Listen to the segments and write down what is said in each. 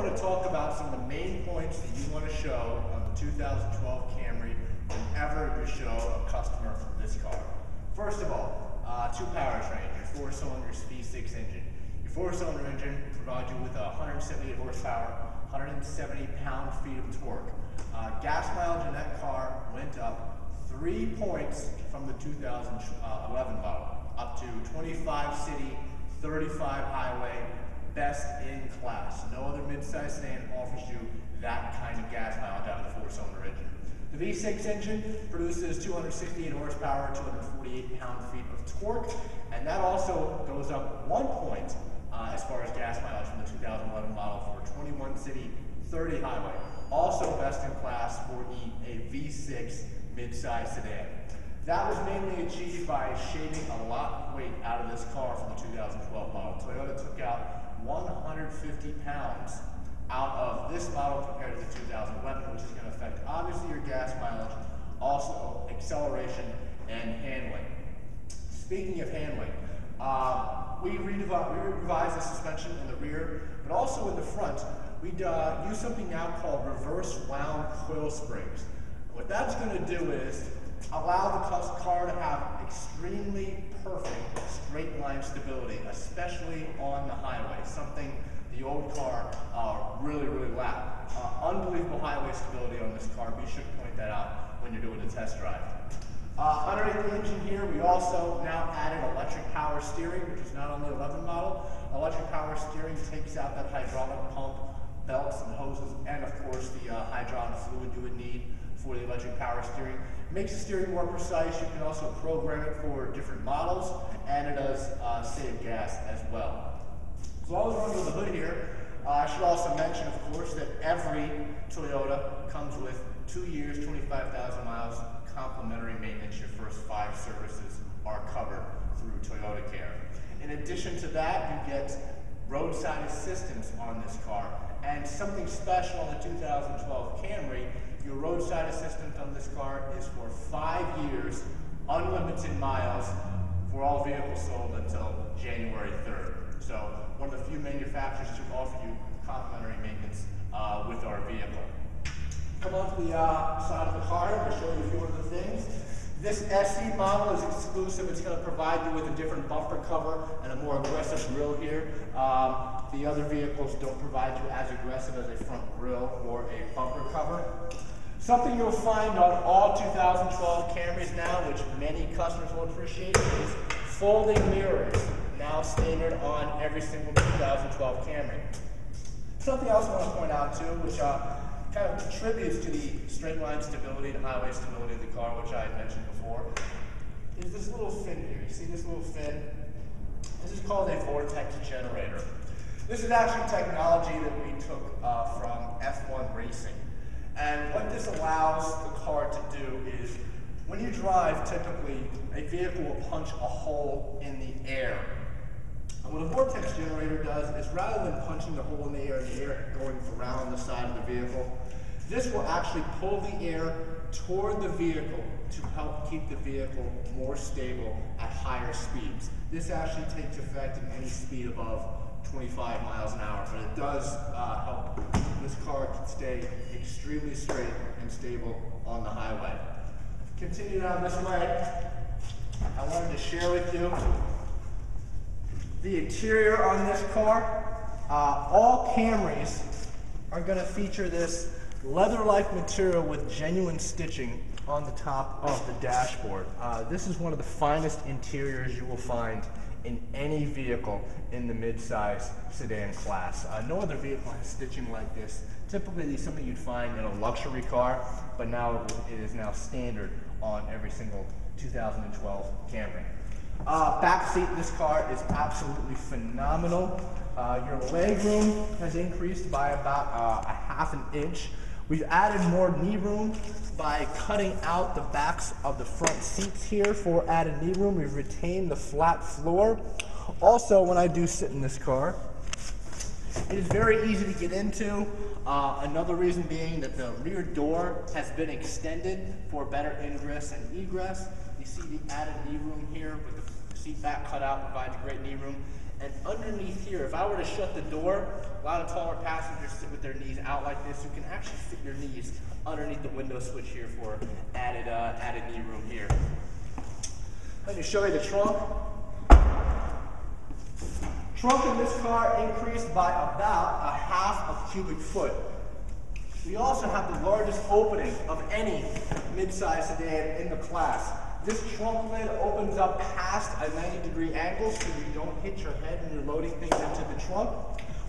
want to talk about some of the main points that you want to show on the 2012 Camry whenever you show a customer this car. First of all, two powertrains, your four-cylinder V6 engine. Your four-cylinder engine provides you with 178 horsepower, 170 pound-feet of torque. Gas mileage in that car went up 3 points from the 2011 model, up to 25 city, 35 highway, best in class. No other midsize sedan offers you that kind of gas mileage out of the four-cylinder engine. The V6 engine produces 268 horsepower, 248 pound-feet of torque, and that also goes up 1 point as far as gas mileage from the 2011 model for 21 city, 30 highway. Also best in class for a V6 midsize sedan. That was mainly achieved by shaving a lot of weight out of this car from the 2012 model. Toyota took out 150 pounds out of this model compared to the 2011, which is going to affect obviously your gas mileage, also acceleration and handling. Speaking of handling, we revised the suspension in the rear, but also in the front. We use something now called reverse wound coil springs. What that's going to do is allow the car to have extremely perfect straight line stability, especially on the highway, something the old car really lacked. Unbelievable highway stability on this car. Be sure to point that out when you're doing a test drive. Underneath the engine here, we also now added electric power steering, which is not on the 11 model. Electric power steering takes out that hydraulic pump, belts and hoses, and of course the hydraulic fluid you would need for the electric power steering. It makes the steering more precise. You can also program it for different models, and it does save gas as well. As well as we're under the hood here, I should also mention, of course, that every Toyota comes with 2 years, 25,000 miles, complimentary maintenance. Your first 5 services are covered through Toyota Care. In addition to that, you get roadside assistance on this car. And something special on the 2012 Camry, your roadside assistance on this car is for 5 years, unlimited miles for all vehicles sold until January 3rd. So one of the few manufacturers to offer you complimentary maintenance with our vehicle. Come on to the side of the car, I'm going to show you a few of the things. This SE model is exclusive. It's going to provide you with a different bumper cover and a more aggressive grille here. The other vehicles don't provide you as aggressive as a front grille or a bumper cover. Something you'll find on all 2012 Camrys now, which many customers will appreciate, is folding mirrors, now standard on every single 2012 Camry. Something else I want to point out too, which kind of contributes to the straight line stability, the highway stability of the car, which I had mentioned before, is this little fin here. You see this little fin? This is called a vortex generator. This is actually technology that we took from F1 racing. And what this allows the car to do is, when you drive, typically, a vehicle will punch a hole in the air. And what a vortex generator does is, rather than punching the hole in the air going around the side of the vehicle, this will actually pull the air toward the vehicle to help keep the vehicle more stable at higher speeds. This actually takes effect at any speed above 25 miles an hour, but it does help this car stay extremely straight and stable on the highway. Continue down this way. I wanted to share with you the interior on this car. All Camrys are going to feature this leather-like material with genuine stitching on the top of the dashboard. This is one of the finest interiors you will find in any vehicle in the mid-size sedan class. No other vehicle has stitching like this. Typically, it's something you'd find in a luxury car, but now it is now standard on every single 2012 Camry. Back seat in this car is absolutely phenomenal. Your leg room has increased by about a ½ an inch. We've added more knee room by cutting out the backs of the front seats here for added knee room. We've retained the flat floor. Also, when I do sit in this car, it is very easy to get into. Another reason being that the rear door has been extended for better ingress and egress. You see the added knee room here with the seat back cut out provides great knee room. And underneath here, if I were to shut the door, a lot of taller passengers sit with their knees out like this. You can actually fit your knees underneath the window switch here for added knee room here. Let me show you the trunk. Trunk in this car increased by about a half a cubic foot. We also have the largest opening of any midsize sedan in the class. This trunk lid opens up past a 90-degree angle so you don't hit your head when you're loading things into the trunk.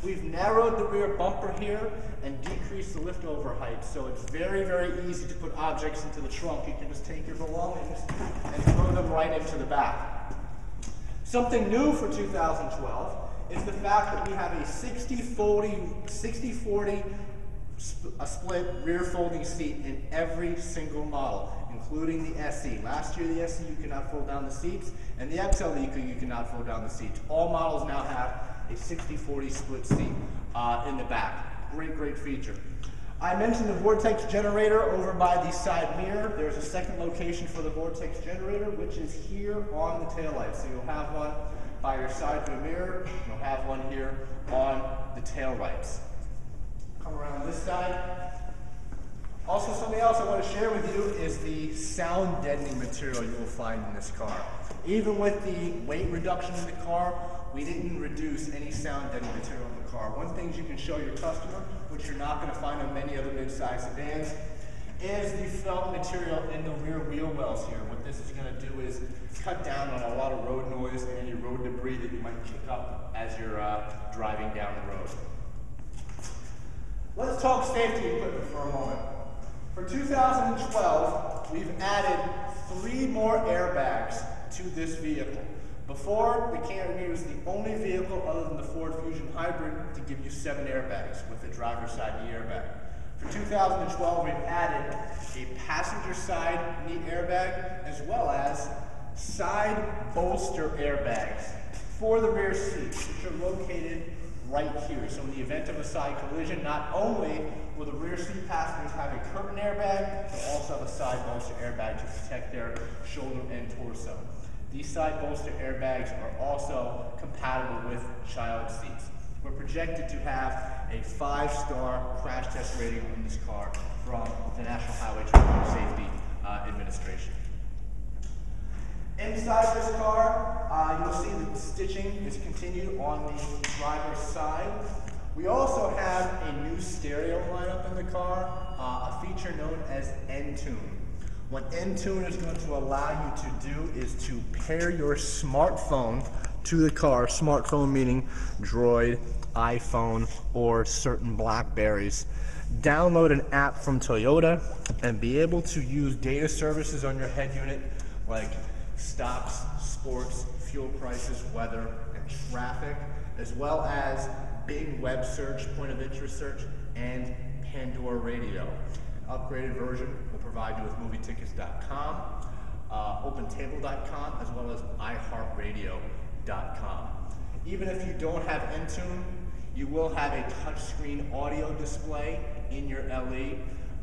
We've narrowed the rear bumper here and decreased the lift-over height, so it's very, very easy to put objects into the trunk. You can just take your belongings and throw them right into the back. Something new for 2012 is the fact that we have a 60-40 split rear folding seat in every single model, including the SE. Last year the SE you could not fold down the seats, and the XL you could not fold down the seats. All models now have a 60-40 split seat in the back. Great feature. I mentioned the Vortex generator over by the side mirror. There's a second location for the Vortex generator, which is here on the taillight. So you'll have one by your side mirror, you'll have one here on the tail lights. Come around this side. Also, something else I want to share with you is the sound deadening material you will find in this car. Even with the weight reduction in the car, we didn't reduce any sound deadening material in the car. One thing you can show your customer, which you're not going to find on many other mid-size sedans, is the felt material in the rear wheel wells here. What this is going to do is cut down on a lot of road noise and any road debris that you might kick up as you're driving down the road. Let's talk safety equipment for a moment. For 2012, we've added 3 more airbags to this vehicle. Before, the Camry was the only vehicle other than the Ford Fusion Hybrid to give you 7 airbags with the driver's side knee airbag. For 2012, we've added a passenger side knee airbag as well as side bolster airbags for the rear seats, which are located right here. So in the event of a side collision, not only will the rear seat passengers have a curtain airbag, they'll also have a side bolster airbag to protect their shoulder and torso. These side bolster airbags are also compatible with child seats. We're projected to have a 5-star crash test rating on this car from the National Highway Traffic Safety Administration. Inside this car, you'll see that the stitching is continued on the driver's side. We also have a new stereo lineup in the car, a feature known as N-Tune. What N-Tune is going to allow you to do is to pair your smartphone to the car, smartphone meaning Droid, iPhone, or certain Blackberries. Download an app from Toyota and be able to use data services on your head unit like stocks, sports, fuel prices, weather, and traffic, as well as Bing web search, point of interest search, and Pandora radio. An upgraded version will provide you with movietickets.com, opentable.com, as well as iHeartRadio.com. Even if you don't have N-Tune, you will have a touchscreen audio display in your LE.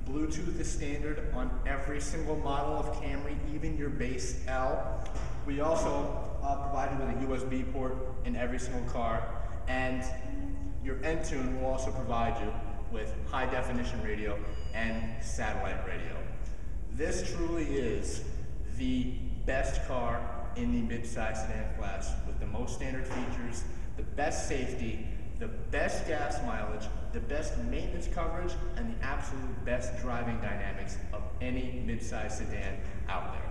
Bluetooth is standard on every single model of Camry, even your base L. We also provide you with a USB port in every single car, and your N-Tune will also provide you with high definition radio and satellite radio. This truly is the best car in the mid-size sedan class with the most standard features, the best safety, the best gas mileage, the best maintenance coverage, and the absolute best driving dynamics of any mid-size sedan out there.